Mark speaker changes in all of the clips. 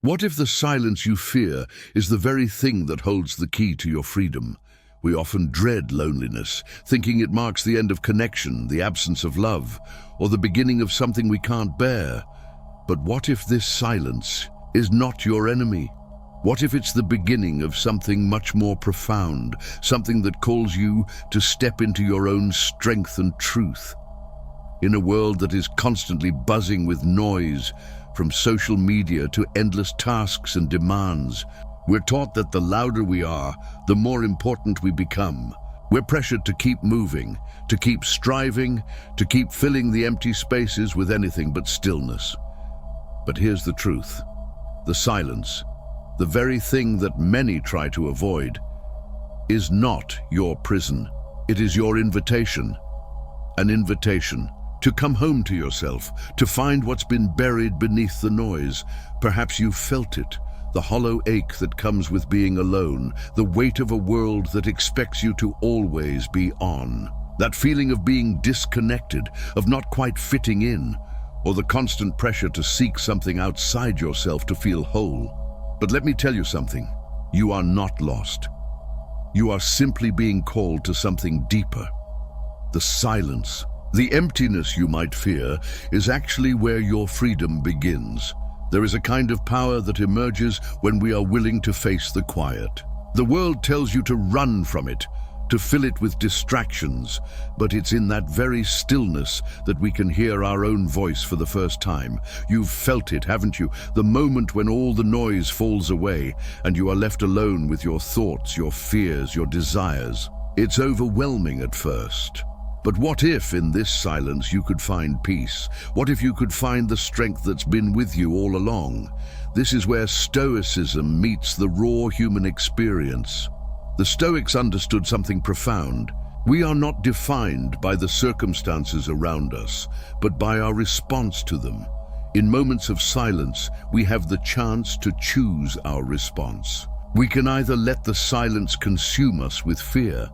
Speaker 1: What if the silence you fear is the very thing that holds the key to your freedom? We often dread loneliness, thinking it marks the end of connection, the absence of love, or the beginning of something we can't bear. But what if this silence is not your enemy? What if it's the beginning of something much more profound, something that calls you to step into your own strength and truth? In a world that is constantly buzzing with noise, from social media to endless tasks and demands, we're taught that the louder we are, the more important we become. We're pressured to keep moving, to keep striving, to keep filling the empty spaces with anything but stillness. But here's the truth. The silence, the very thing that many try to avoid, is not your prison. It is your invitation. An invitation to come home to yourself, to find what's been buried beneath the noise. Perhaps you've felt it, the hollow ache that comes with being alone, the weight of a world that expects you to always be on. That feeling of being disconnected, of not quite fitting in, or the constant pressure to seek something outside yourself to feel whole. But let me tell you something, you are not lost. You are simply being called to something deeper. The silence, the emptiness you might fear, is actually where your freedom begins. There is a kind of power that emerges when we are willing to face the quiet. The world tells you to run from it, to fill it with distractions, but it's in that very stillness that we can hear our own voice for the first time. You've felt it, haven't you? The moment when all the noise falls away and you are left alone with your thoughts, your fears, your desires. It's overwhelming at first. But what if in this silence you could find peace? What if you could find the strength that's been with you all along? This is where Stoicism meets the raw human experience. The Stoics understood something profound. We are not defined by the circumstances around us, but by our response to them. In moments of silence, we have the chance to choose our response. We can either let the silence consume us with fear,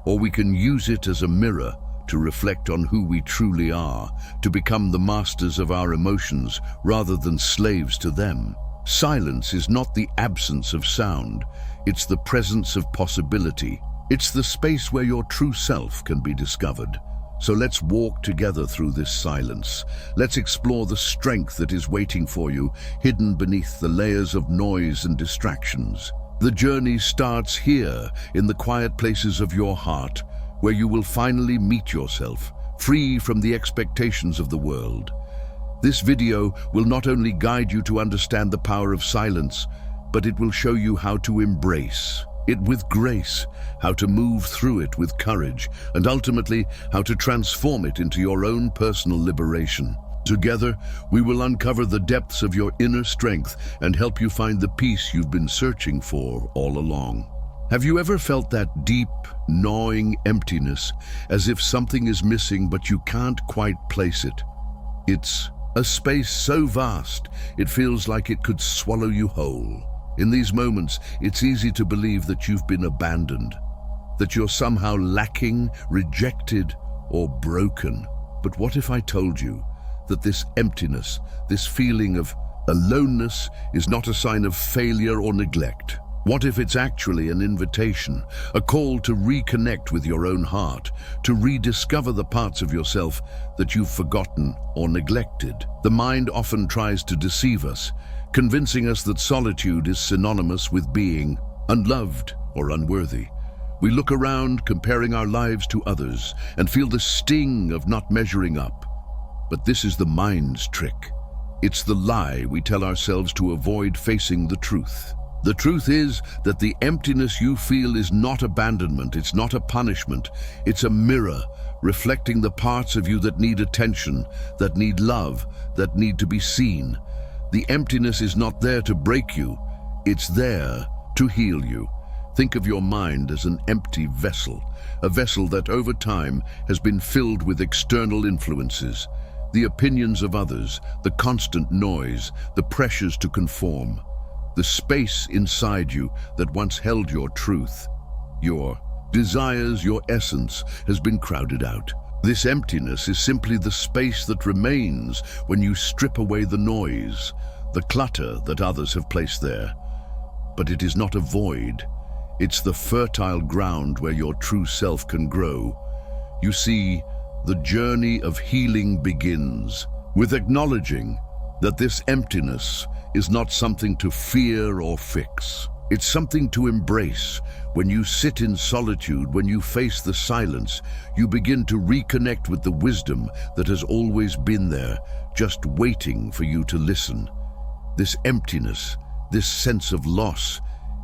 Speaker 1: or we can use it as a mirror to reflect on who we truly are, to become the masters of our emotions rather than slaves to them. Silence is not the absence of sound, it's the presence of possibility. It's the space where your true self can be discovered. So let's walk together through this silence. Let's explore the strength that is waiting for you, hidden beneath the layers of noise and distractions. The journey starts here, in the quiet places of your heart, where you will finally meet yourself, free from the expectations of the world. This video will not only guide you to understand the power of silence, but it will show you how to embrace it with grace, how to move through it with courage, and ultimately how to transform it into your own personal liberation. Together, we will uncover the depths of your inner strength and help you find the peace you've been searching for all along. Have you ever felt that deep, gnawing emptiness, as if something is missing but you can't quite place it? It's a space so vast, it feels like it could swallow you whole. In these moments, it's easy to believe that you've been abandoned, that you're somehow lacking, rejected, or broken. But what if I told you that this emptiness, this feeling of aloneness, is not a sign of failure or neglect? What if it's actually an invitation, a call to reconnect with your own heart, to rediscover the parts of yourself that you've forgotten or neglected? The mind often tries to deceive us, convincing us that solitude is synonymous with being unloved or unworthy. We look around, comparing our lives to others, and feel the sting of not measuring up. But this is the mind's trick. It's the lie we tell ourselves to avoid facing the truth. The truth is that the emptiness you feel is not abandonment, it's not a punishment, it's a mirror reflecting the parts of you that need attention, that need love, that need to be seen. The emptiness is not there to break you, it's there to heal you. Think of your mind as an empty vessel, a vessel that over time has been filled with external influences, the opinions of others, the constant noise, the pressures to conform. The space inside you that once held your truth, your desires, your essence, has been crowded out. This emptiness is simply the space that remains when you strip away the noise, the clutter that others have placed there. But it is not a void. It's the fertile ground where your true self can grow. You see, the journey of healing begins with acknowledging that this emptiness is not something to fear or fix. It's something to embrace. When you sit in solitude, when you face the silence, you begin to reconnect with the wisdom that has always been there, just waiting for you to listen. This emptiness, this sense of loss,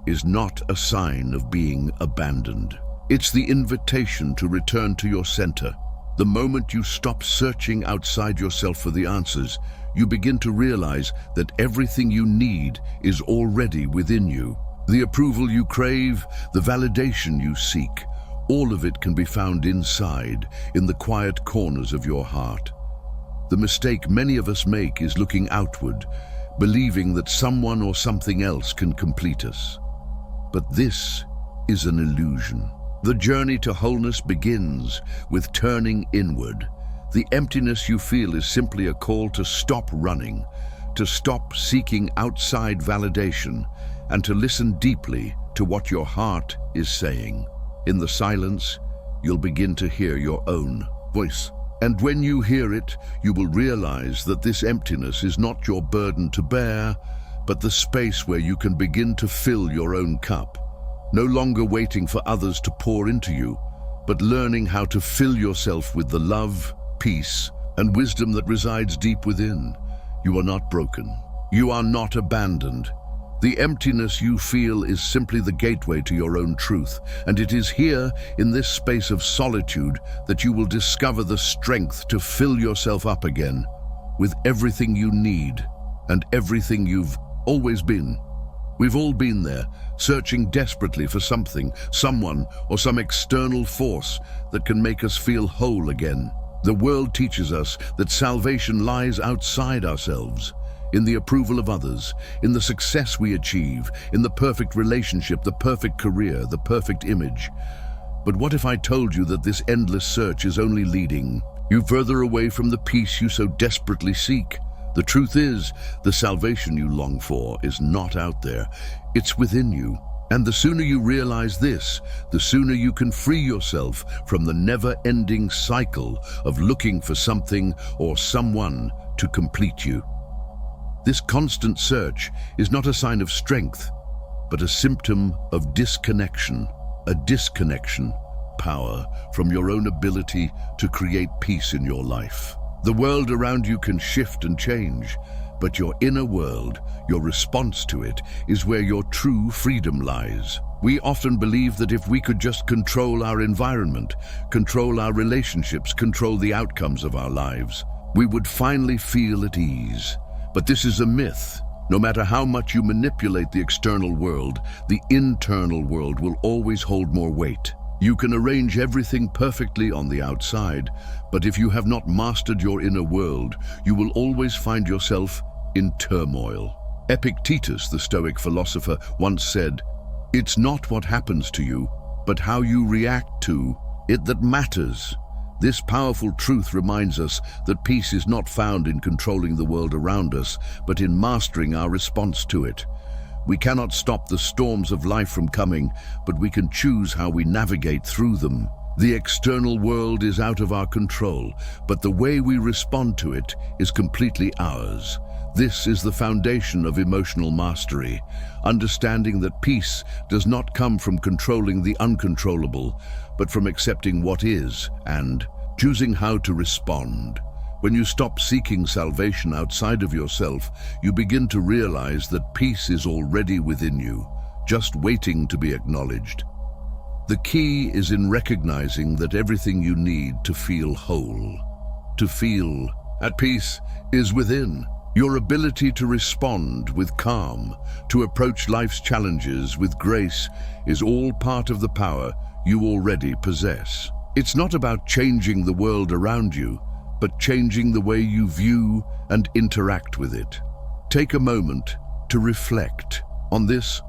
Speaker 1: is not a sign of being abandoned. It's the invitation to return to your center. The moment you stop searching outside yourself for the answers, you begin to realize that everything you need is already within you. The approval you crave, the validation you seek, all of it can be found inside, in the quiet corners of your heart. The mistake many of us make is looking outward, believing that someone or something else can complete us. But this is an illusion. The journey to wholeness begins with turning inward. The emptiness you feel is simply a call to stop running, to stop seeking outside validation, and to listen deeply to what your heart is saying. In the silence, you'll begin to hear your own voice. And when you hear it, you will realize that this emptiness is not your burden to bear, but the space where you can begin to fill your own cup. No longer waiting for others to pour into you, but learning how to fill yourself with the love, peace, and wisdom that resides deep within. You are not broken. You are not abandoned. The emptiness you feel is simply the gateway to your own truth, and it is here, in this space of solitude, that you will discover the strength to fill yourself up again with everything you need and everything you've always been. We've all been there, searching desperately for something, someone, or some external force that can make us feel whole again. The world teaches us that salvation lies outside ourselves, in the approval of others, in the success we achieve, in the perfect relationship, the perfect career, the perfect image. But what if I told you that this endless search is only leading you further away from the peace you so desperately seek? The truth is, the salvation you long for is not out there, it's within you. And the sooner you realize this, the sooner you can free yourself from the never-ending cycle of looking for something or someone to complete you. This constant search is not a sign of strength, but a symptom of disconnection, power from your own ability to create peace in your life. The world around you can shift and change, but your inner world, your response to it, is where your true freedom lies. We often believe that if we could just control our environment, control our relationships, control the outcomes of our lives, we would finally feel at ease. But this is a myth. No matter how much you manipulate the external world, the internal world will always hold more weight. You can arrange everything perfectly on the outside, but if you have not mastered your inner world, you will always find yourself in turmoil. Epictetus, the Stoic philosopher, once said, "It's not what happens to you, but how you react to it that matters." This powerful truth reminds us that peace is not found in controlling the world around us, but in mastering our response to it. We cannot stop the storms of life from coming, but we can choose how we navigate through them. The external world is out of our control, but the way we respond to it is completely ours. This is the foundation of emotional mastery, understanding that peace does not come from controlling the uncontrollable, but from accepting what is and choosing how to respond. When you stop seeking salvation outside of yourself, you begin to realize that peace is already within you, just waiting to be acknowledged. The key is in recognizing that everything you need to feel whole, to feel at peace, is within. Your ability to respond with calm, to approach life's challenges with grace, is all part of the power you already possess. It's not about changing the world around you, but changing the way you view and interact with it. Take a moment to reflect on this.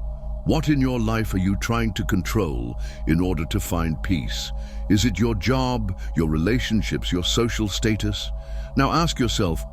Speaker 1: What in your life are you trying to control in order to find peace? Is it your job, your relationships, your social status? Now ask yourself,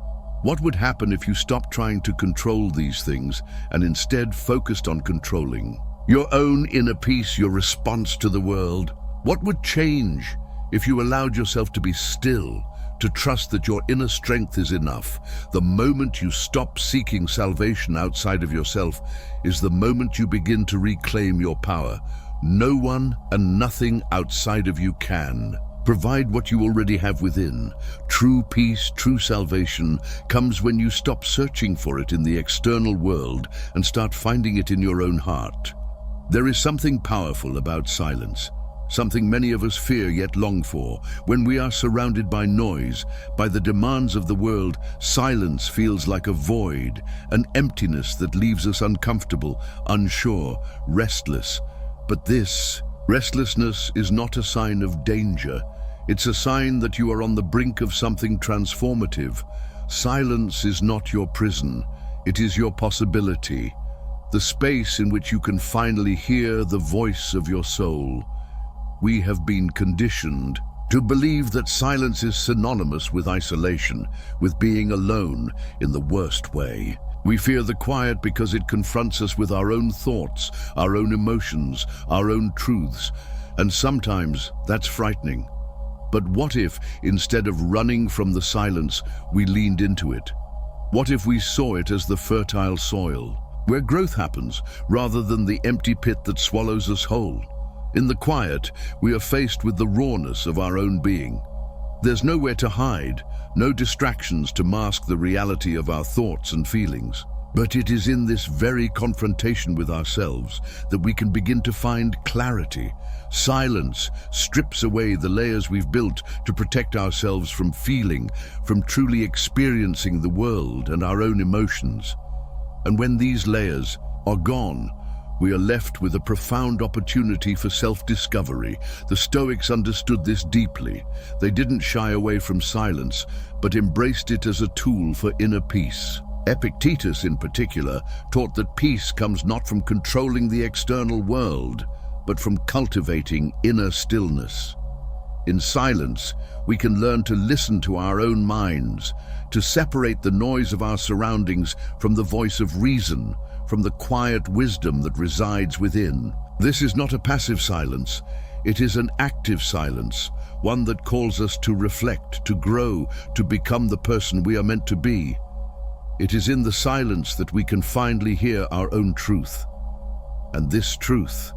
Speaker 1: What would happen if you stopped trying to control these things and instead focused on controlling your own inner peace, your response to the world? What would change if you allowed yourself to be still, to trust that your inner strength is enough? The moment you stop seeking salvation outside of yourself is the moment you begin to reclaim your power. No one and nothing outside of you can provide what you already have within. True peace, true salvation comes when you stop searching for it in the external world and start finding it in your own heart. There is something powerful about silence, something many of us fear yet long for. When we are surrounded by noise, by the demands of the world, silence feels like a void, an emptiness that leaves us uncomfortable, unsure, restless. But this restlessness is not a sign of danger. It's a sign that you are on the brink of something transformative. Silence is not your prison. It is your possibility, the space in which you can finally hear the voice of your soul. We have been conditioned to believe that silence is synonymous with isolation, with being alone in the worst way. We fear the quiet because it confronts us with our own thoughts, our own emotions, our own truths, and sometimes that's frightening. But what if, instead of running from the silence, we leaned into it? What if we saw it as the fertile soil, where growth happens, rather than the empty pit that swallows us whole? In the quiet, we are faced with the rawness of our own being. There's nowhere to hide, no distractions to mask the reality of our thoughts and feelings. But it is in this very confrontation with ourselves that we can begin to find clarity. Silence strips away the layers we've built to protect ourselves from feeling, from truly experiencing the world and our own emotions. And when these layers are gone, we are left with a profound opportunity for self-discovery. The Stoics understood this deeply. They didn't shy away from silence, but embraced it as a tool for inner peace. Epictetus, in particular, taught that peace comes not from controlling the external world, but from cultivating inner stillness. In silence, we can learn to listen to our own minds, to separate the noise of our surroundings from the voice of reason, from the quiet wisdom that resides within. This is not a passive silence. It is an active silence, one that calls us to reflect, to grow, to become the person we are meant to be. It is in the silence that we can finally hear our own truth. And this truth,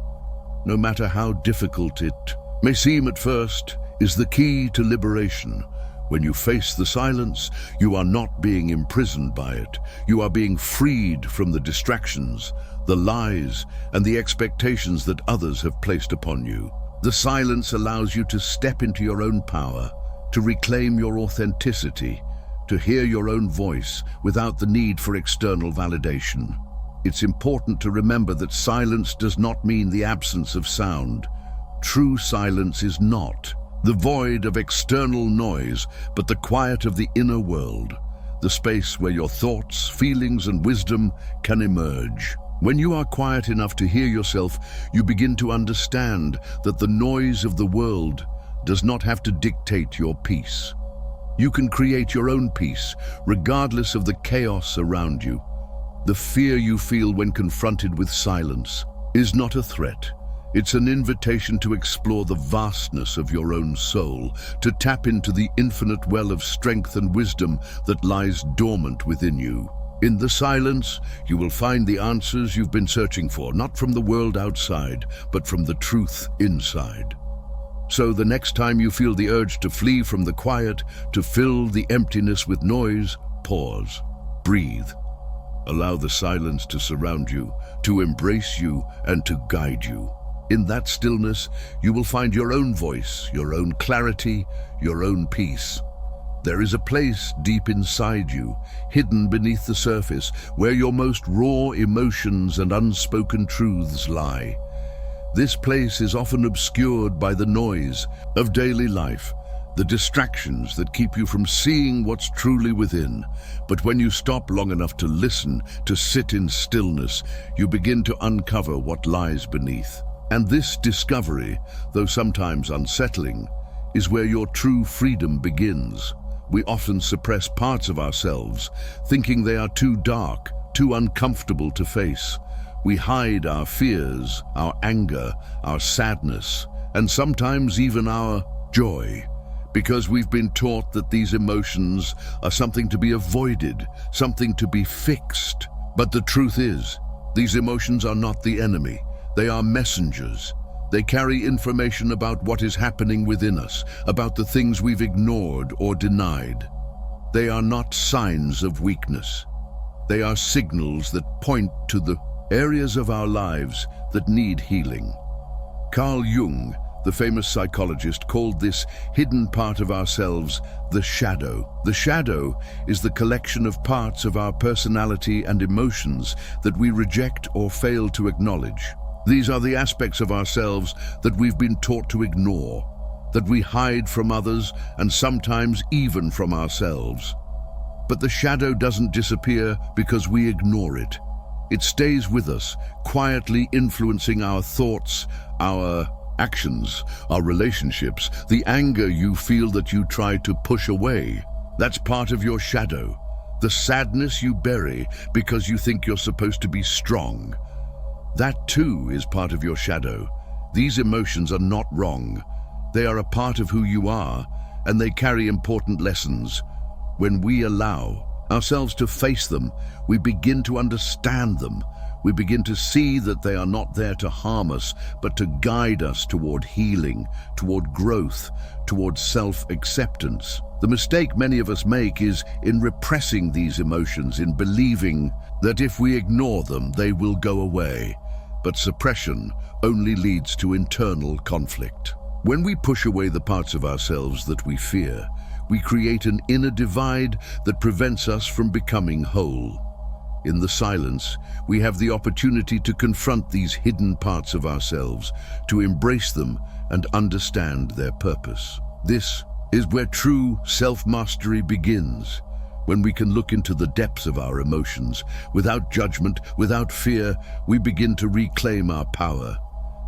Speaker 1: no matter how difficult it may seem at first, is the key to liberation. When you face the silence, you are not being imprisoned by it. You are being freed from the distractions, the lies, and the expectations that others have placed upon you. The silence allows you to step into your own power, to reclaim your authenticity, to hear your own voice without the need for external validation. It's important to remember that silence does not mean the absence of sound. True silence is not the void of external noise, but the quiet of the inner world, the space where your thoughts, feelings, and wisdom can emerge. When you are quiet enough to hear yourself, you begin to understand that the noise of the world does not have to dictate your peace. You can create your own peace, regardless of the chaos around you. The fear you feel when confronted with silence is not a threat. It's an invitation to explore the vastness of your own soul, to tap into the infinite well of strength and wisdom that lies dormant within you. In the silence, you will find the answers you've been searching for, not from the world outside, but from the truth inside. So the next time you feel the urge to flee from the quiet, to fill the emptiness with noise, pause, breathe. Allow the silence to surround you, to embrace you, and to guide you. In that stillness, you will find your own voice, your own clarity, your own peace. There is a place deep inside you, hidden beneath the surface, where your most raw emotions and unspoken truths lie. This place is often obscured by the noise of daily life, the distractions that keep you from seeing what's truly within. But when you stop long enough to listen, to sit in stillness, you begin to uncover what lies beneath. And this discovery, though sometimes unsettling, is where your true freedom begins, we often suppress parts of ourselves, thinking they are too dark, too uncomfortable to face. We hide our fears, our anger, our sadness, and sometimes even our joy, because we've been taught that these emotions are something to be avoided, something to be fixed. But the truth is, these emotions are not the enemy. They are messengers. They carry information about what is happening within us, about the things we've ignored or denied. They are not signs of weakness. They are signals that point to the areas of our lives that need healing. Carl Jung, the famous psychologist, called this hidden part of ourselves the shadow. The shadow is the collection of parts of our personality and emotions that we reject or fail to acknowledge. These are the aspects of ourselves that we've been taught to ignore, that we hide from others and sometimes even from ourselves. But the shadow doesn't disappear because we ignore it. It stays with us, quietly influencing our thoughts, our actions, our relationships. The anger you feel that you try to push away, that's part of your shadow. The sadness you bury because you think you're supposed to be strong, that too is part of your shadow. These emotions are not wrong. They are a part of who you are, and they carry important lessons. When we allow ourselves to face them, we begin to understand them. We begin to see that they are not there to harm us, but to guide us toward healing, toward growth, toward self-acceptance. The mistake many of us make is in repressing these emotions, in believing that if we ignore them, they will go away. But suppression only leads to internal conflict. When we push away the parts of ourselves that we fear, we create an inner divide that prevents us from becoming whole. In the silence, we have the opportunity to confront these hidden parts of ourselves, to embrace them and understand their purpose. This is where true self-mastery begins. When we can look into the depths of our emotions, without judgment, without fear, we begin to reclaim our power.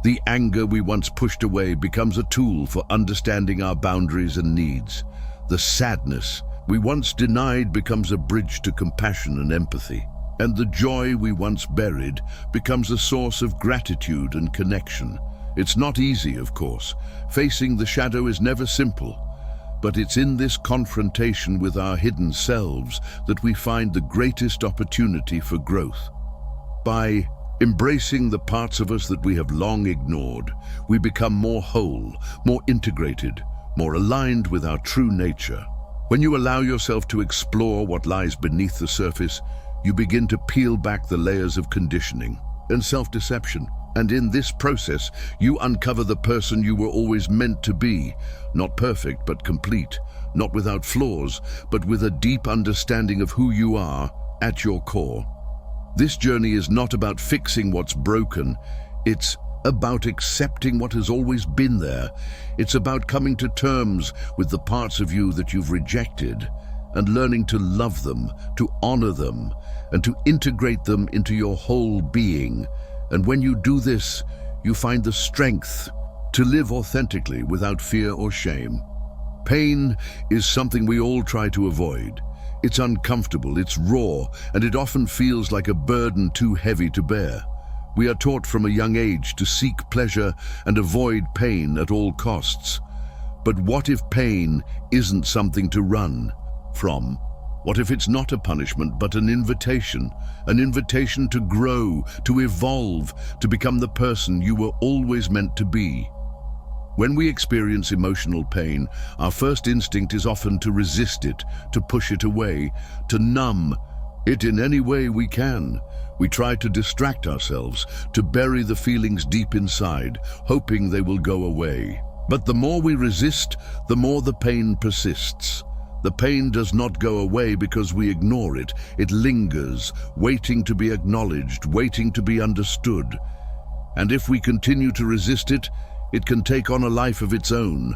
Speaker 1: The anger we once pushed away becomes a tool for understanding our boundaries and needs. The sadness we once denied becomes a bridge to compassion and empathy. And the joy we once buried becomes a source of gratitude and connection. It's not easy, of course. Facing the shadow is never simple. But it's in this confrontation with our hidden selves that we find the greatest opportunity for growth. By embracing the parts of us that we have long ignored, we become more whole, more integrated, more aligned with our true nature. When you allow yourself to explore what lies beneath the surface, you begin to peel back the layers of conditioning and self-deception. And in this process, you uncover the person you were always meant to be, not perfect but complete, not without flaws, but with a deep understanding of who you are at your core. This journey is not about fixing what's broken, it's about accepting what has always been there. It's about coming to terms with the parts of you that you've rejected and learning to love them, to honor them, and to integrate them into your whole being. And when you do this, you find the strength to live authentically without fear or shame. Pain is something we all try to avoid. It's uncomfortable, it's raw, and it often feels like a burden too heavy to bear. We are taught from a young age to seek pleasure and avoid pain at all costs. But what if pain isn't something to run from? What if it's not a punishment, but an invitation to grow, to evolve, to become the person you were always meant to be? When we experience emotional pain, our first instinct is often to resist it, to push it away, to numb it in any way we can. We try to distract ourselves, to bury the feelings deep inside, hoping they will go away. But the more we resist, the more the pain persists. The pain does not go away because we ignore it. It lingers, waiting to be acknowledged, waiting to be understood. And if we continue to resist it, it can take on a life of its own,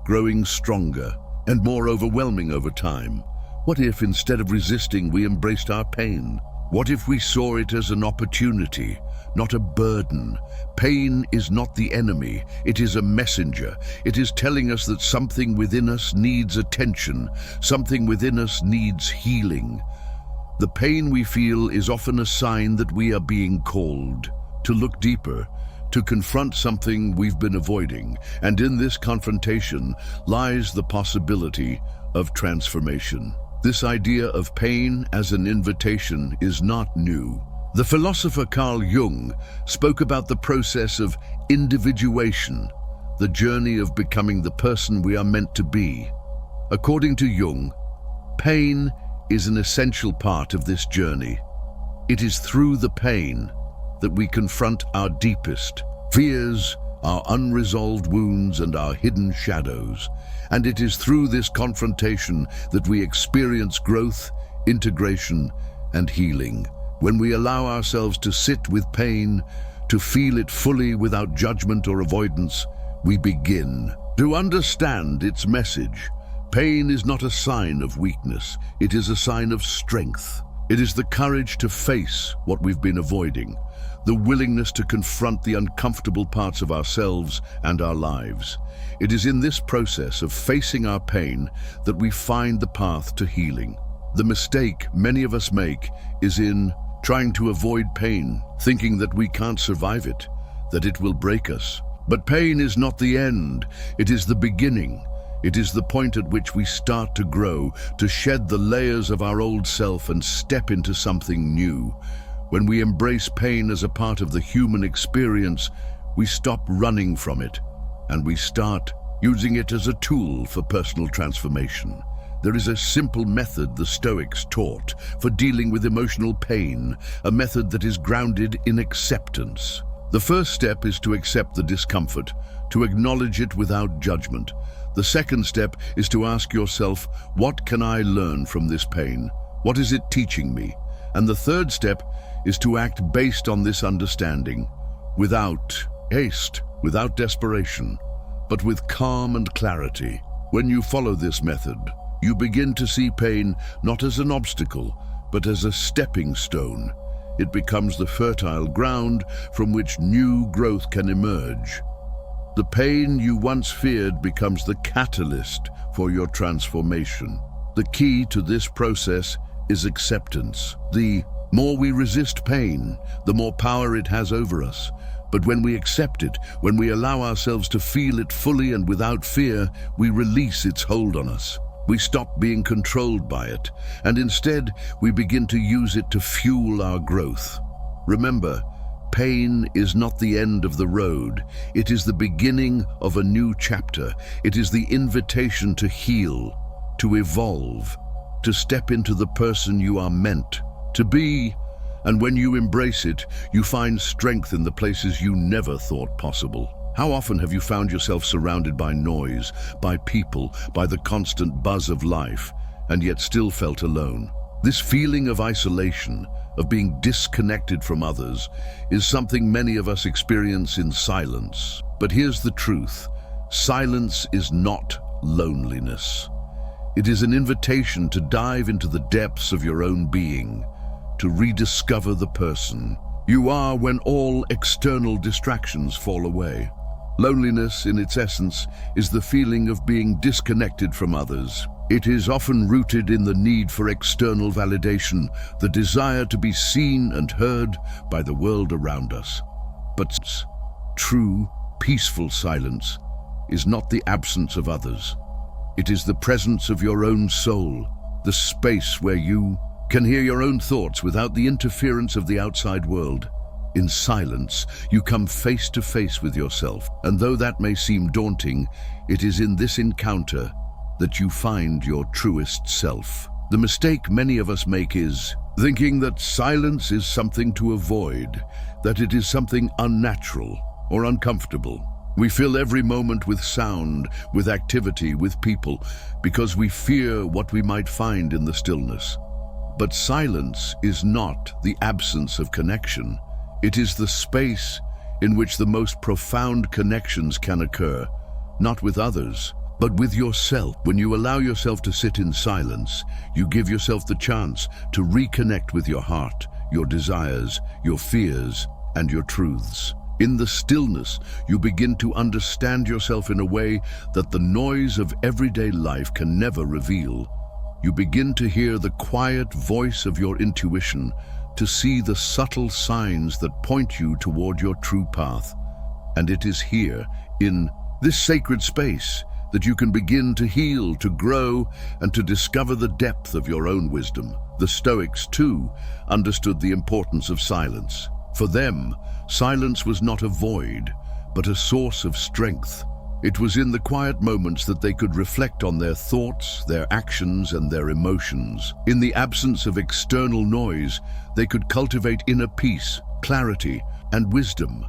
Speaker 1: growing stronger and more overwhelming over time. What if, instead of resisting, we embraced our pain? What if we saw it as an opportunity, not a burden? Pain is not the enemy, it is a messenger. It is telling us that something within us needs attention, something within us needs healing. The pain we feel is often a sign that we are being called to look deeper, to confront something we've been avoiding, and in this confrontation lies the possibility of transformation. This idea of pain as an invitation is not new. The philosopher Carl Jung spoke about the process of individuation, the journey of becoming the person we are meant to be. According to Jung, pain is an essential part of this journey. It is through the pain that we confront our deepest fears, our unresolved wounds, and our hidden shadows. And it is through this confrontation that we experience growth, integration, and healing. When we allow ourselves to sit with pain, to feel it fully without judgment or avoidance, we begin to understand its message. Pain is not a sign of weakness, it is a sign of strength. It is the courage to face what we've been avoiding, the willingness to confront the uncomfortable parts of ourselves and our lives. It is in this process of facing our pain that we find the path to healing. The mistake many of us make is in trying to avoid pain, thinking that we can't survive it, that it will break us. But pain is not the end, it is the beginning. It is the point at which we start to grow, to shed the layers of our old self and step into something new. When we embrace pain as a part of the human experience, we stop running from it, and we start using it as a tool for personal transformation. There is a simple method the Stoics taught for dealing with emotional pain, a method that is grounded in acceptance. The first step is to accept the discomfort, to acknowledge it without judgment. The second step is to ask yourself, what can I learn from this pain? What is it teaching me? And the third step is to act based on this understanding, without haste, without desperation, but with calm and clarity. When you follow this method, you begin to see pain not as an obstacle, but as a stepping stone. It becomes the fertile ground from which new growth can emerge. The pain you once feared becomes the catalyst for your transformation. The key to this process is acceptance. The more we resist pain, the more power it has over us. But when we accept it, when we allow ourselves to feel it fully and without fear, we release its hold on us. We stop being controlled by it, and instead we begin to use it to fuel our growth. Remember, pain is not the end of the road. It is the beginning of a new chapter. It is the invitation to heal, to evolve, to step into the person you are meant to be. And when you embrace it, you find strength in the places you never thought possible. How often have you found yourself surrounded by noise, by people, by the constant buzz of life, and yet still felt alone? This feeling of isolation, of being disconnected from others, is something many of us experience in silence. But here's the truth: silence is not loneliness. It is an invitation to dive into the depths of your own being, to rediscover the person you are when all external distractions fall away. Loneliness, in its essence, is the feeling of being disconnected from others. It is often rooted in the need for external validation, the desire to be seen and heard by the world around us. But true, peaceful silence is not the absence of others. It is the presence of your own soul, the space where you can hear your own thoughts without the interference of the outside world. In silence, you come face to face with yourself, and though that may seem daunting, it is in this encounter that you find your truest self. The mistake many of us make is thinking that silence is something to avoid, that it is something unnatural or uncomfortable. We fill every moment with sound, with activity, with people, because we fear what we might find in the stillness. But silence is not the absence of connection. It is the space in which the most profound connections can occur, not with others, but with yourself. When you allow yourself to sit in silence, you give yourself the chance to reconnect with your heart, your desires, your fears, and your truths. In the stillness, you begin to understand yourself in a way that the noise of everyday life can never reveal. You begin to hear the quiet voice of your intuition, to see the subtle signs that point you toward your true path. And it is here, in this sacred space, that you can begin to heal, to grow, and to discover the depth of your own wisdom. The Stoics, too, understood the importance of silence. For them, silence was not a void, but a source of strength. It was in the quiet moments that they could reflect on their thoughts, their actions, and their emotions. In the absence of external noise, they could cultivate inner peace, clarity, and wisdom.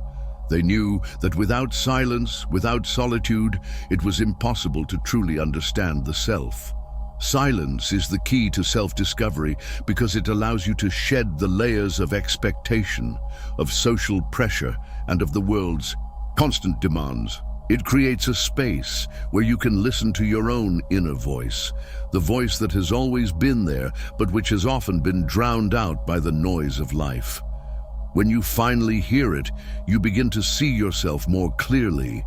Speaker 1: They knew that without silence, without solitude, it was impossible to truly understand the self. Silence is the key to self-discovery because it allows you to shed the layers of expectation, of social pressure, and of the world's constant demands. It creates a space where you can listen to your own inner voice, the voice that has always been there, but which has often been drowned out by the noise of life. When you finally hear it, you begin to see yourself more clearly.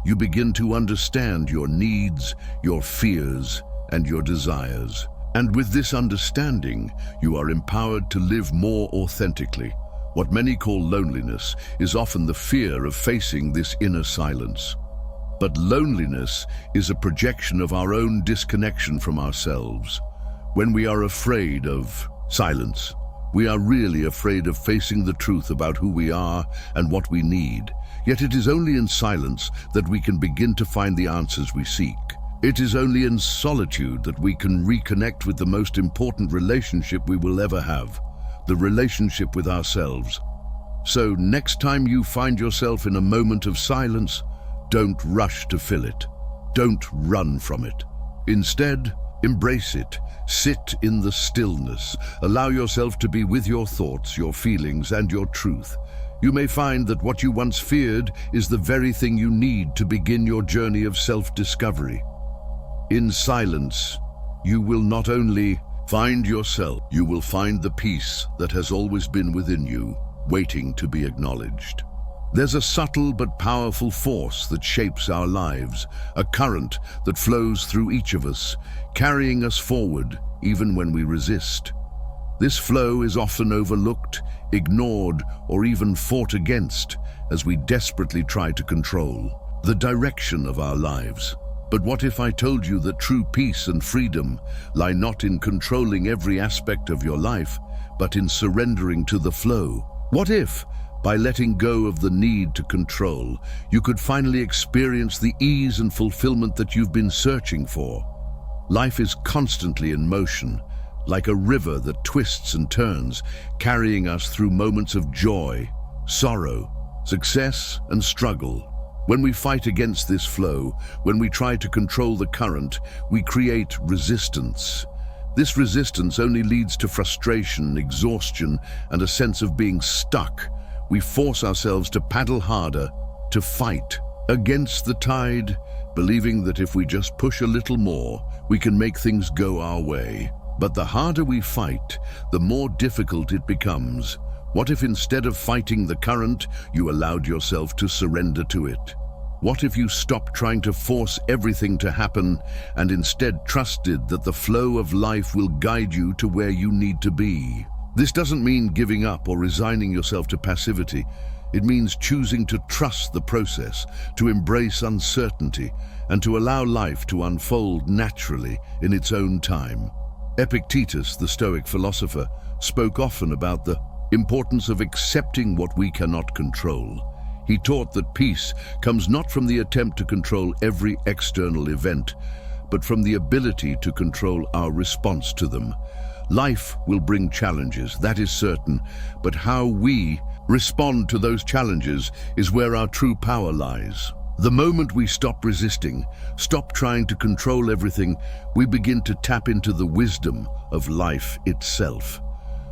Speaker 1: You begin to understand your needs, your fears, and your desires. And with this understanding, you are empowered to live more authentically. What many call loneliness is often the fear of facing this inner silence. But loneliness is a projection of our own disconnection from ourselves. When we are afraid of silence, we are really afraid of facing the truth about who we are and what we need. Yet it is only in silence that we can begin to find the answers we seek. It is only in solitude that we can reconnect with the most important relationship we will ever have, the relationship with ourselves. So next time you find yourself in a moment of silence, don't rush to fill it. Don't run from it. Instead, embrace it. Sit in the stillness. Allow yourself to be with your thoughts, your feelings, and your truth. You may find that what you once feared is the very thing you need to begin your journey of self-discovery. In silence, you will not only find yourself, you will find the peace that has always been within you, waiting to be acknowledged. There's a subtle but powerful force that shapes our lives, a current that flows through each of us, carrying us forward even when we resist. This flow is often overlooked, ignored, or even fought against as we desperately try to control the direction of our lives. But what if I told you that true peace and freedom lie not in controlling every aspect of your life, but in surrendering to the flow? What if, by letting go of the need to control, you could finally experience the ease and fulfillment that you've been searching for? Life is constantly in motion, like a river that twists and turns, carrying us through moments of joy, sorrow, success, and struggle. When we fight against this flow, when we try to control the current, we create resistance. This resistance only leads to frustration, exhaustion, and a sense of being stuck. We force ourselves to paddle harder, to fight against the tide, believing that if we just push a little more, we can make things go our way. But the harder we fight, the more difficult it becomes. What if instead of fighting the current, you allowed yourself to surrender to it? What if you stopped trying to force everything to happen and instead trusted that the flow of life will guide you to where you need to be? This doesn't mean giving up or resigning yourself to passivity. It means choosing to trust the process, to embrace uncertainty, and to allow life to unfold naturally in its own time. Epictetus, the Stoic philosopher, spoke often about the importance of accepting what we cannot control. He taught that peace comes not from the attempt to control every external event, but from the ability to control our response to them. Life will bring challenges, that is certain, but how we respond to those challenges is where our true power lies. The moment we stop resisting, stop trying to control everything, we begin to tap into the wisdom of life itself.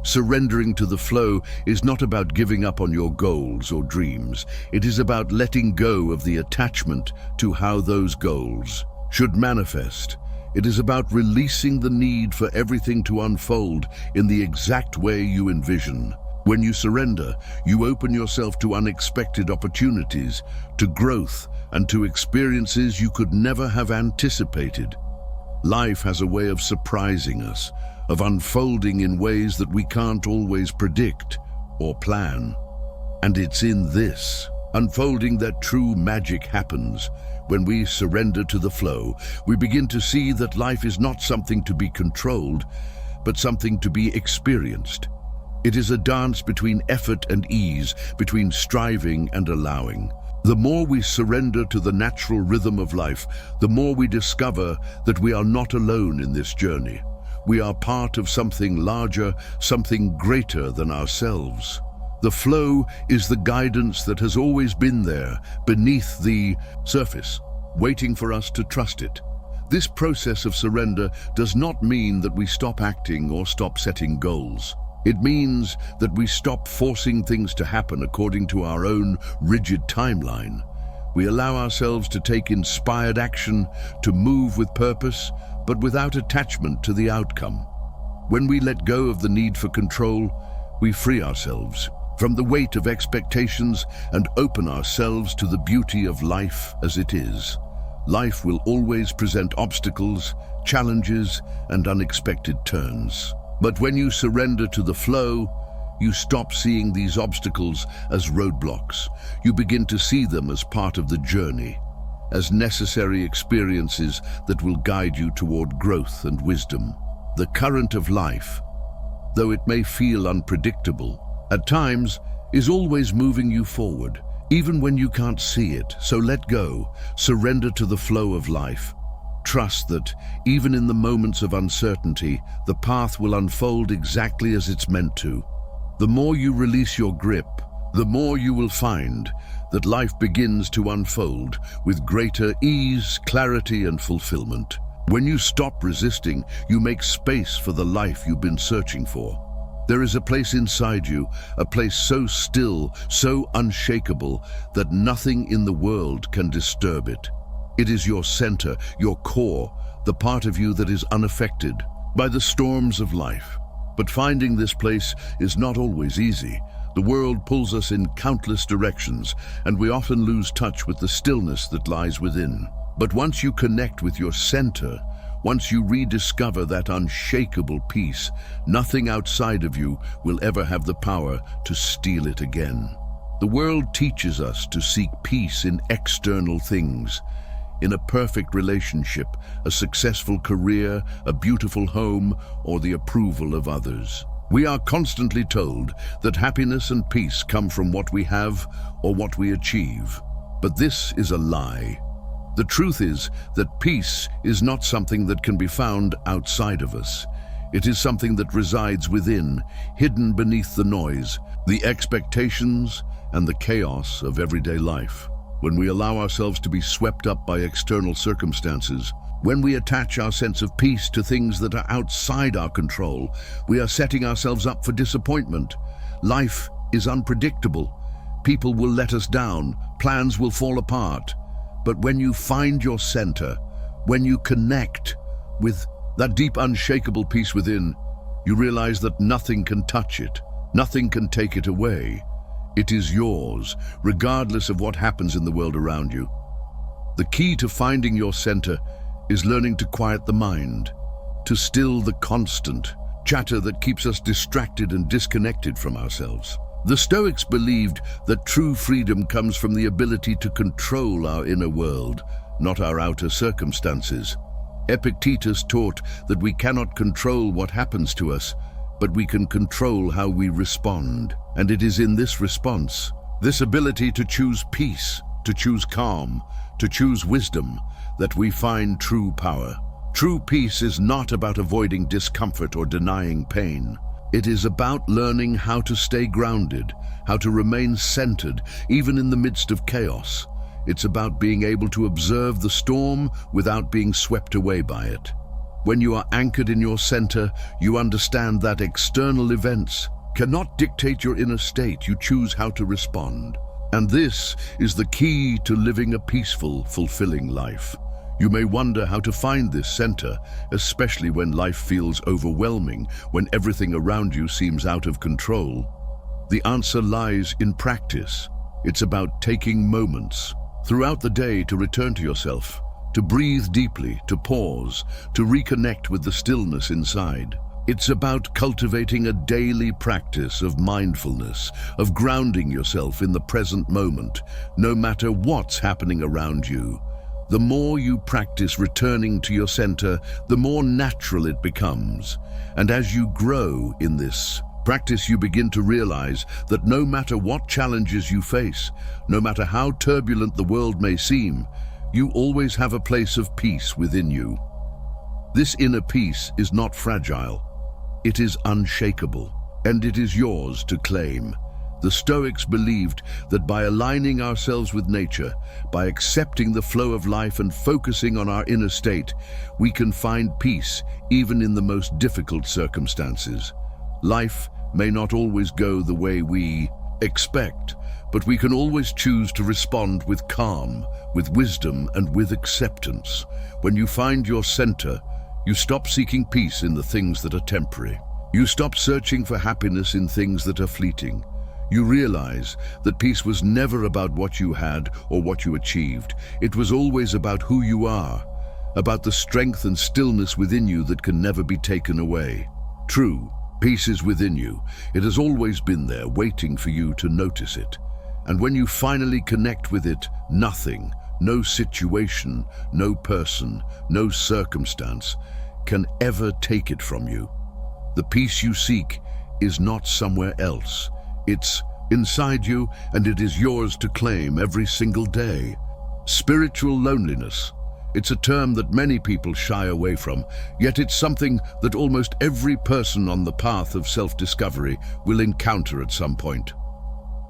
Speaker 1: Surrendering to the flow is not about giving up on your goals or dreams. It is about letting go of the attachment to how those goals should manifest. It is about releasing the need for everything to unfold in the exact way you envision. When you surrender, you open yourself to unexpected opportunities, to growth, and to experiences you could never have anticipated. Life has a way of surprising us, of unfolding in ways that we can't always predict or plan. And it's in this unfolding that true magic happens. When we surrender to the flow, we begin to see that life is not something to be controlled, but something to be experienced. It is a dance between effort and ease, between striving and allowing. The more we surrender to the natural rhythm of life, the more we discover that we are not alone in this journey. We are part of something larger, something greater than ourselves. The flow is the guidance that has always been there, beneath the surface, waiting for us to trust it. This process of surrender does not mean that we stop acting or stop setting goals. It means that we stop forcing things to happen according to our own rigid timeline. We allow ourselves to take inspired action, to move with purpose, but without attachment to the outcome. When we let go of the need for control, we free ourselves from the weight of expectations and open ourselves to the beauty of life as it is. Life will always present obstacles, challenges, and unexpected turns. But when you surrender to the flow, you stop seeing these obstacles as roadblocks. You begin to see them as part of the journey, as necessary experiences that will guide you toward growth and wisdom. The current of life, though it may feel unpredictable, at times is always moving you forward, even when you can't see it. So let go, surrender to the flow of life. Trust that, even in the moments of uncertainty, the path will unfold exactly as it's meant to. The more you release your grip, the more you will find that life begins to unfold with greater ease, clarity, and fulfillment. When you stop resisting, you make space for the life you've been searching for. There is a place inside you, a place so still, so unshakable, that nothing in the world can disturb it. It is your center, your core, the part of you that is unaffected by the storms of life. But finding this place is not always easy. The world pulls us in countless directions, and we often lose touch with the stillness that lies within. But once you connect with your center, once you rediscover that unshakable peace, nothing outside of you will ever have the power to steal it again. The world teaches us to seek peace in external things, in a perfect relationship, a successful career, a beautiful home, or the approval of others. We are constantly told that happiness and peace come from what we have or what we achieve. But this is a lie. The truth is that peace is not something that can be found outside of us. It is something that resides within, hidden beneath the noise, the expectations, and the chaos of everyday life. When we allow ourselves to be swept up by external circumstances, when we attach our sense of peace to things that are outside our control, we are setting ourselves up for disappointment. Life is unpredictable. People will let us down. Plans will fall apart. But when you find your center, when you connect with that deep, unshakable peace within, you realize that nothing can touch it, nothing can take it away. It is yours, regardless of what happens in the world around you. The key to finding your center is learning to quiet the mind, to still the constant chatter that keeps us distracted and disconnected from ourselves. The Stoics believed that true freedom comes from the ability to control our inner world, not our outer circumstances. Epictetus taught that we cannot control what happens to us, but we can control how we respond. And it is in this response, this ability to choose peace, to choose calm, to choose wisdom, that we find true power. True peace is not about avoiding discomfort or denying pain. It is about learning how to stay grounded, how to remain centered, even in the midst of chaos. It's about being able to observe the storm without being swept away by it. When you are anchored in your center, you understand that external events cannot dictate your inner state. You choose how to respond. And this is the key to living a peaceful, fulfilling life. You may wonder how to find this center, especially when life feels overwhelming, when everything around you seems out of control. The answer lies in practice. It's about taking moments throughout the day to return to yourself, to breathe deeply, to pause, to reconnect with the stillness inside. It's about cultivating a daily practice of mindfulness, of grounding yourself in the present moment, no matter what's happening around you. The more you practice returning to your center, the more natural it becomes. And as you grow in this practice, you begin to realize that no matter what challenges you face, no matter how turbulent the world may seem, you always have a place of peace within you. This inner peace is not fragile. It is unshakable, and it is yours to claim. The Stoics believed that by aligning ourselves with nature, by accepting the flow of life and focusing on our inner state, we can find peace even in the most difficult circumstances. Life may not always go the way we expect, but we can always choose to respond with calm, with wisdom, and with acceptance. When you find your center, you stop seeking peace in the things that are temporary. You stop searching for happiness in things that are fleeting. You realize that peace was never about what you had or what you achieved. It was always about who you are, about the strength and stillness within you that can never be taken away. True, peace is within you. It has always been there, waiting for you to notice it. And when you finally connect with it, nothing, no situation, no person, no circumstance can ever take it from you. The peace you seek is not somewhere else. It's inside you, and it is yours to claim every single day. Spiritual loneliness. It's a term that many people shy away from, yet it's something that almost every person on the path of self-discovery will encounter at some point.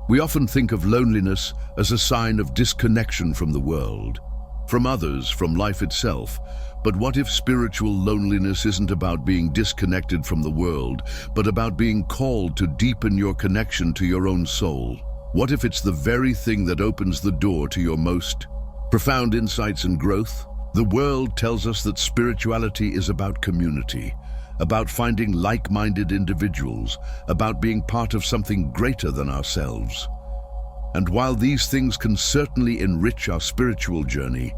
Speaker 1: We often think of loneliness as a sign of disconnection from the world, from others, from life itself. But what if spiritual loneliness isn't about being disconnected from the world, but about being called to deepen your connection to your own soul? What if it's the very thing that opens the door to your most profound insights and growth? The world tells us that spirituality is about community, about finding like-minded individuals, about being part of something greater than ourselves. And while these things can certainly enrich our spiritual journey,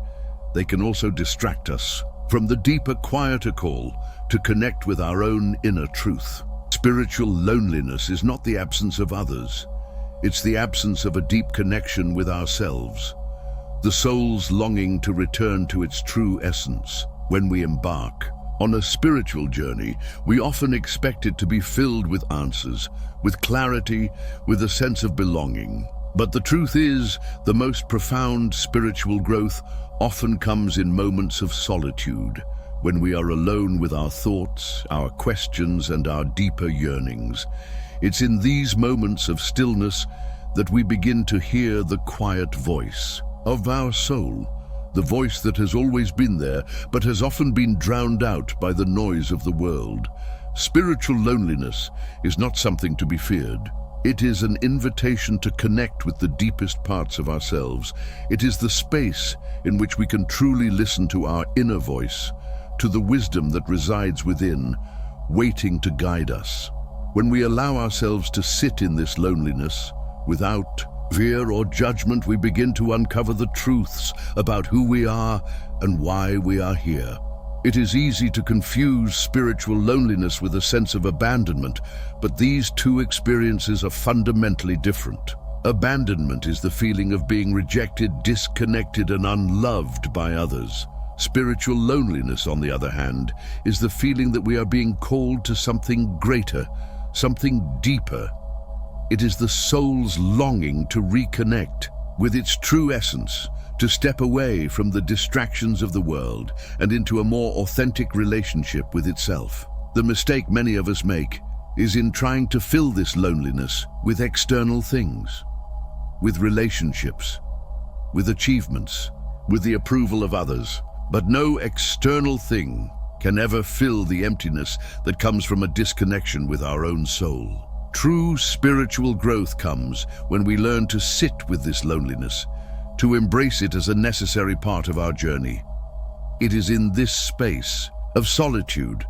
Speaker 1: they can also distract us from the deeper, quieter call to connect with our own inner truth. Spiritual loneliness is not the absence of others. It's the absence of a deep connection with ourselves, the soul's longing to return to its true essence. When we embark on a spiritual journey, we often expect it to be filled with answers, with clarity, with a sense of belonging. But the truth is, the most profound spiritual growth often comes in moments of solitude, when we are alone with our thoughts, our questions, and our deeper yearnings. It's in these moments of stillness that we begin to hear the quiet voice of our soul, the voice that has always been there, but has often been drowned out by the noise of the world. Spiritual loneliness is not something to be feared. It is an invitation to connect with the deepest parts of ourselves. It is the space in which we can truly listen to our inner voice, to the wisdom that resides within, waiting to guide us. When we allow ourselves to sit in this loneliness, without fear or judgment, we begin to uncover the truths about who we are and why we are here. It is easy to confuse spiritual loneliness with a sense of abandonment, but these two experiences are fundamentally different. Abandonment is the feeling of being rejected, disconnected, and unloved by others. Spiritual loneliness, on the other hand, is the feeling that we are being called to something greater, something deeper. It is the soul's longing to reconnect with its true essence, to step away from the distractions of the world and into a more authentic relationship with itself. The mistake many of us make is in trying to fill this loneliness with external things, with relationships, with achievements, with the approval of others. But no external thing can ever fill the emptiness that comes from a disconnection with our own soul. True spiritual growth comes when we learn to sit with this loneliness, to embrace it as a necessary part of our journey. It is in this space of solitude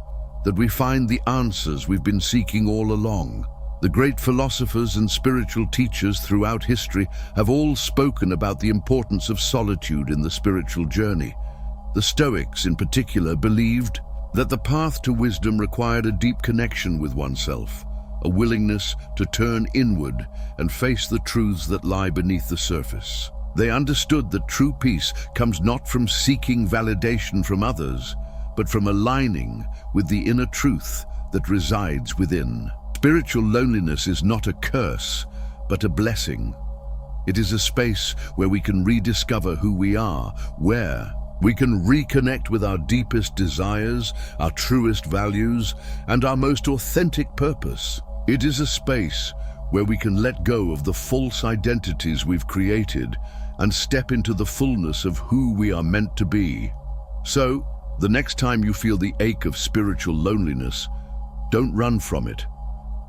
Speaker 1: that we find the answers we've been seeking all along. The great philosophers and spiritual teachers throughout history have all spoken about the importance of solitude in the spiritual journey. The Stoics, in particular, believed that the path to wisdom required a deep connection with oneself, a willingness to turn inward and face the truths that lie beneath the surface. They understood that true peace comes not from seeking validation from others, but from aligning with the inner truth that resides within. Spiritual loneliness is not a curse, but a blessing. It is a space where we can rediscover who we are, where we can reconnect with our deepest desires, our truest values, and our most authentic purpose. It is a space where we can let go of the false identities we've created and step into the fullness of who we are meant to be. So, the next time you feel the ache of spiritual loneliness, don't run from it.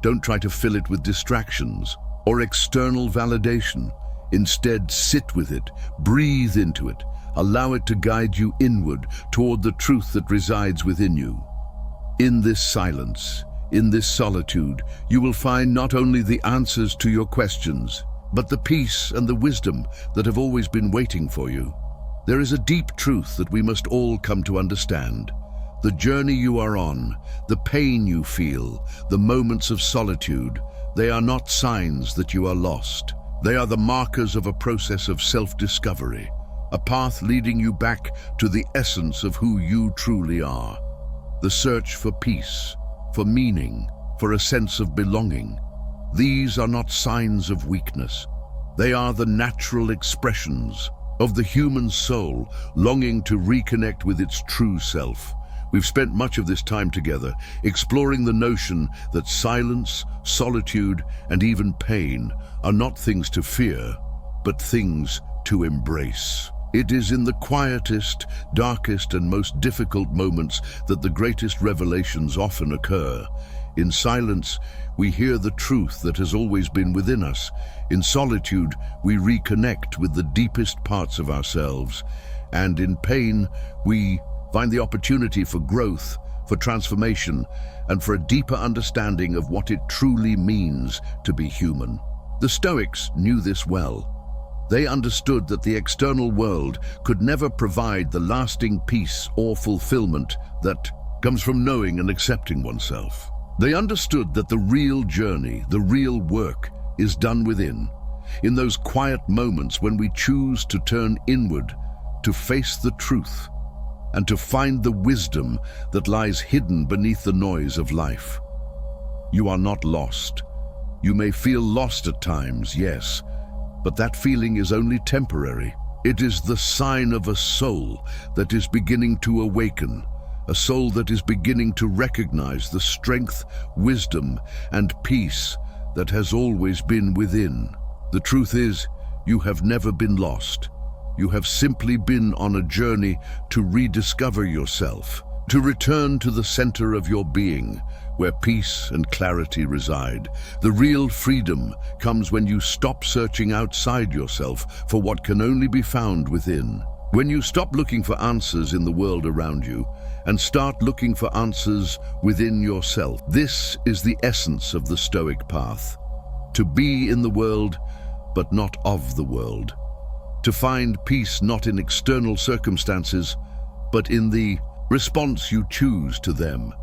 Speaker 1: Don't try to fill it with distractions or external validation. Instead, sit with it, breathe into it, allow it to guide you inward toward the truth that resides within you. In this silence, in this solitude, you will find not only the answers to your questions, but the peace and the wisdom that have always been waiting for you. There is a deep truth that we must all come to understand. The journey you are on, the pain you feel, the moments of solitude, they are not signs that you are lost. They are the markers of a process of self-discovery, a path leading you back to the essence of who you truly are. The search for peace, for meaning, for a sense of belonging. These are not signs of weakness. They are the natural expressions of the human soul longing to reconnect with its true self. We've spent much of this time together exploring the notion that silence, solitude, and even pain are not things to fear, but things to embrace. It is in the quietest, darkest, and most difficult moments that the greatest revelations often occur. In silence, we hear the truth that has always been within us. In solitude, we reconnect with the deepest parts of ourselves. And in pain, we find the opportunity for growth, for transformation, and for a deeper understanding of what it truly means to be human. The Stoics knew this well. They understood that the external world could never provide the lasting peace or fulfillment that comes from knowing and accepting oneself. They understood that the real journey, the real work, is done within, in those quiet moments when we choose to turn inward, to face the truth, and to find the wisdom that lies hidden beneath the noise of life. You are not lost. You may feel lost at times, yes, but that feeling is only temporary. It is the sign of a soul that is beginning to awaken, a soul that is beginning to recognize the strength, wisdom, and peace that has always been within. The truth is, you have never been lost. You have simply been on a journey to rediscover yourself, to return to the center of your being, where peace and clarity reside. The real freedom comes when you stop searching outside yourself for what can only be found within. When you stop looking for answers in the world around you and start looking for answers within yourself. This is the essence of the Stoic path. To be in the world, but not of the world. To find peace not in external circumstances, but in the response you choose to them.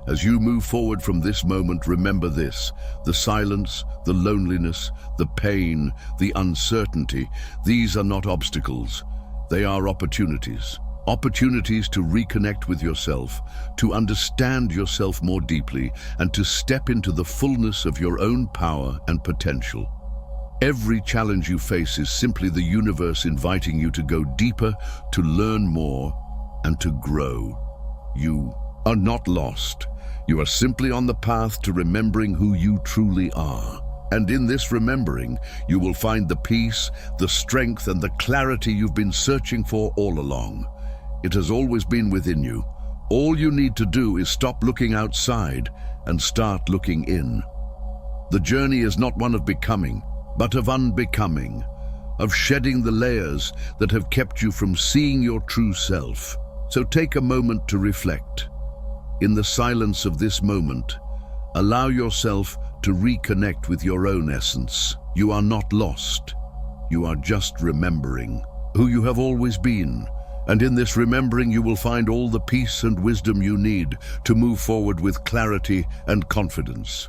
Speaker 1: As you move forward from this moment, remember this: the silence, the loneliness, the pain, the uncertainty, these are not obstacles. They are opportunities. Opportunities to reconnect with yourself, to understand yourself more deeply, and to step into the fullness of your own power and potential. Every challenge you face is simply the universe inviting you to go deeper, to learn more, and to grow. You are not lost. You are simply on the path to remembering who you truly are. And in this remembering, you will find the peace, the strength, and the clarity you've been searching for all along. It has always been within you. All you need to do is stop looking outside and start looking in. The journey is not one of becoming, but of unbecoming, of shedding the layers that have kept you from seeing your true self. So take a moment to reflect. In the silence of this moment, allow yourself to reconnect with your own essence. You are not lost. You are just remembering who you have always been. And in this remembering, you will find all the peace and wisdom you need to move forward with clarity and confidence.